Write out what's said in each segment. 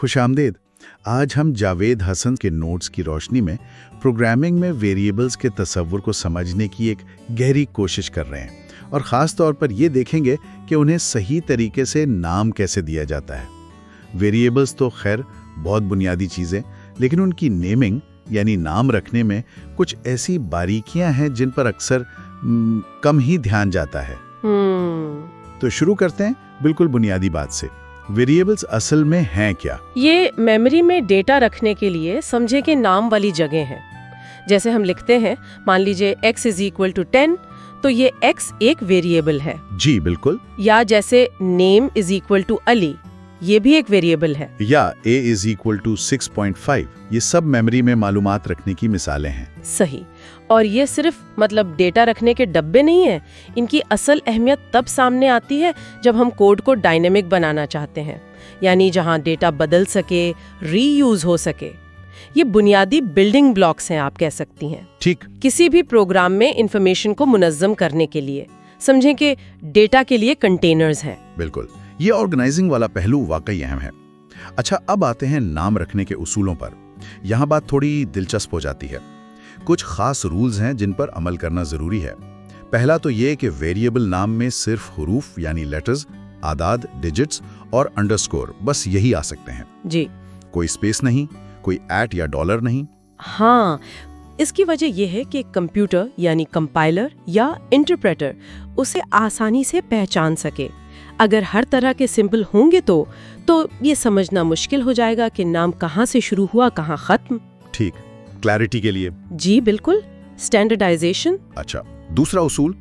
खुश आमदीद। आज हम जावेद हसन के नोट्स की रोशनी में प्रोग्रामिंग में वेरिएबल्स के तस्वुर को समझने की एक गहरी कोशिश कर रहे हैं और ख़ास तौर पर ये देखेंगे कि उन्हें सही तरीके से नाम कैसे दिया जाता है। वेरिएबल्स तो खैर बहुत बुनियादी चीज़ें, लेकिन उनकी नेमिंग यानी नाम रखने में कुछ ऐसी बारीकियां हैं जिन पर अक्सर कम ही ध्यान जाता है। तो शुरू करते हैं बिल्कुल बुनियादी बात से। वेरिएबल्स असल में हैं क्या? ये मेमोरी में डेटा रखने के लिए समझे कि नाम वाली जगह है। जैसे हम लिखते हैं, मान लीजिए x = 10, तो ये x एक वेरिएबल है। जी बिल्कुल। या जैसे name = अली, ये भी एक वेरिएबल है। या a = 6.5, ये सब मेमोरी में मालूमात रखने की मिसालें हैं। सही। और ये सिर्फ डेटा रखने के डब्बे नहीं है। इनकी असल अहमियत तब सामने आती है जब हम कोड को डायनेमिक बनाना चाहते हैं, यानी जहां डेटा बदल सके, रीयूज हो सके। ये बुनियादी बिल्डिंग ब्लॉक्स हैं, आप कह सकती हैं। ठीक। किसी भी प्रोग्राम में इंफॉर्मेशन को मुनज़्ज़म करने के लिए समझें कि डेटा के लिए कंटेनर्स हैं। बिल्कुल, ये ऑर्गेनाइजिंग वाला पहलू वाकई अहम है। अच्छा, अब आते हैं नाम रखने के उसूलों पर। यहाँ बात थोड़ी दिलचस्प हो जाती है। कुछ खास रूल्स हैं जिन पर अमल करना जरूरी है। पहला तो ये कि वेरिएबल नाम में सिर्फ हुरूफ यानी लेटर्स, आदाद, डिजिट्स और अंडरस्कोर, बस यही आ सकते हैं। जी। कोई स्पेस नहीं, कोई @ या $। नहीं। हाँ, इसकी वजह यह है कि कंप्यूटर यानी कंपाइलर या इंटरप्रेटर उसे आसानी से पहचान सके। अगर हर तरह के सिंबल होंगे तो ये समझना मुश्किल हो जाएगा कि नाम कहाँ से शुरू हुआ, कहाँ खत्म। ठीक, क्लैरिटी के लिए। जी बिल्कुल, स्टैंडर्डाइजेशन। अच्छा, दूसरा उसूल,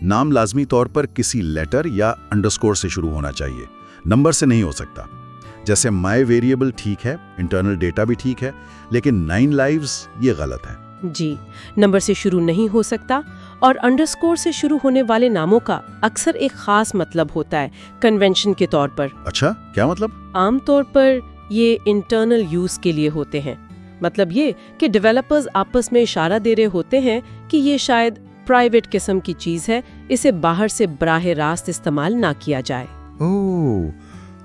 नाम लाजमी तौर पर किसी लेटर या अंडरस्कोर से शुरू होना चाहिए, नंबर से नहीं हो सकता। जैसे माय वेरिएबल ठीक है, इंटरनल डेटा भी ठीक है, लेकिन 9 लाइव्स ये गलत है। जी, नंबर से शुरू नहीं हो सकता। और अंडरस्कोर से शुरू होने वाले नामों का अक्सर एक खास मतलब होता है, कन्वेंशन के तौर पर। अच्छा, क्या मतलब? आमतौर पर ये इंटरनल यूज के लिए होते हैं। मतलब ये कि डेवलपर्स आपस में इशारा दे रहे होते हैं कि ये शायद प्राइवेट किस्म की चीज है, इसे बाहर से बराह रास्त इस्तेमाल ना किया जाए। ओह,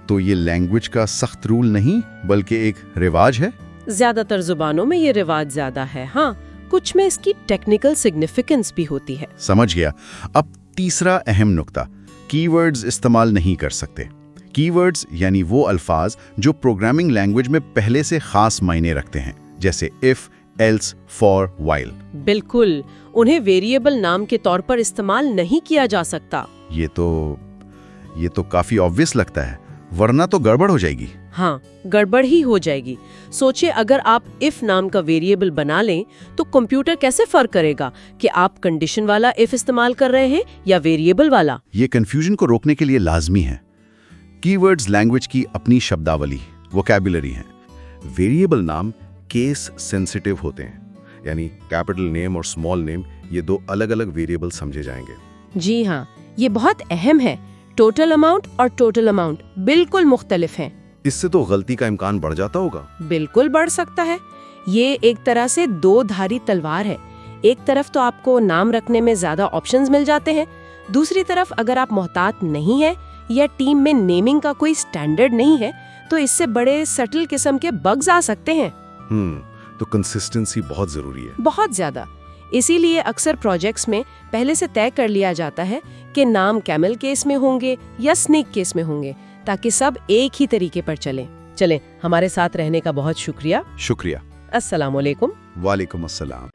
तो ये लैंग्वेज का सख्त रूल नहीं बल्कि एक रिवाज है। ज्यादातर जुबानों में ये रिवाज ज्यादा है। हाँ, कुछ में इसकी टेक्निकल सिग्निफिकेंस भी होती है। समझ गया। अब तीसरा अहम नुक्ता, कीवर्ड्स इस्तेमाल नहीं कर सकते। कीवर्ड्स यानी वो अल्फाज जो प्रोग्रामिंग लैंग्वेज में पहले से खास मायने रखते हैं, जैसे इफ, एल्स, फॉर, व्हाइल। बिल्कुल, उन्हें वेरिएबल नाम के तौर पर इस्तेमाल नहीं किया जा सकता। ये तो काफी ऑब्वियस लगता है, वरना तो गड़बड़ हो जाएगी। हाँ, गड़बड़ ही हो जाएगी। सोचिए, अगर आप इफ नाम का वेरिएबल बना लें तो कंप्यूटर कैसे फर्क करेगा कि आप कंडीशन वाला इफ इस्तेमाल कर रहे हैं या वेरिएबल वाला? ये कंफ्यूजन को रोकने के लिए लाजमी है। कीवर्ड्स लैंग्वेज की अपनी शब्दावली, वोकैबुलरी है। वेरिएबल नाम केस सेंसिटिव होते हैं, यानी कैपिटल नेम और स्मॉल नेम, ये 2 अलग-अलग वेरिएबल समझे जाएंगे। जी हाँ, ये बहुत अहम है। टोटल अमाउंट और टोटल अमाउंट बिल्कुल मुख्तलिफ हैं। इससे तो गलती का इम्कान बढ़ जाता होगा। बिल्कुल बढ़ सकता है। ये एक तरह से 2 धारी तलवार है। एक तरफ तो आपको नाम रखने में ज्यादा ऑप्शंस मिल जाते हैं, दूसरी तरफ अगर आप मोहतात नहीं है या टीम में नेमिंग का कोई स्टैंडर्ड नहीं है तो इससे बड़े सटल किस्म के बग्स आ सकते हैं। तो कंसिस्टेंसी बहुत जरूरी है। बहुत ज्यादा। इसीलिए अक्सर प्रोजेक्ट्स में पहले से तय कर लिया जाता है कि नाम कैमल केस में होंगे या स्नेक केस में होंगे, ताकि सब एक ही तरीके पर चलें। हमारे साथ रहने का बहुत शुक्रिया। शुक्रिया। अस्सलाम वालेकुम। वालेकुम अस्सलाम।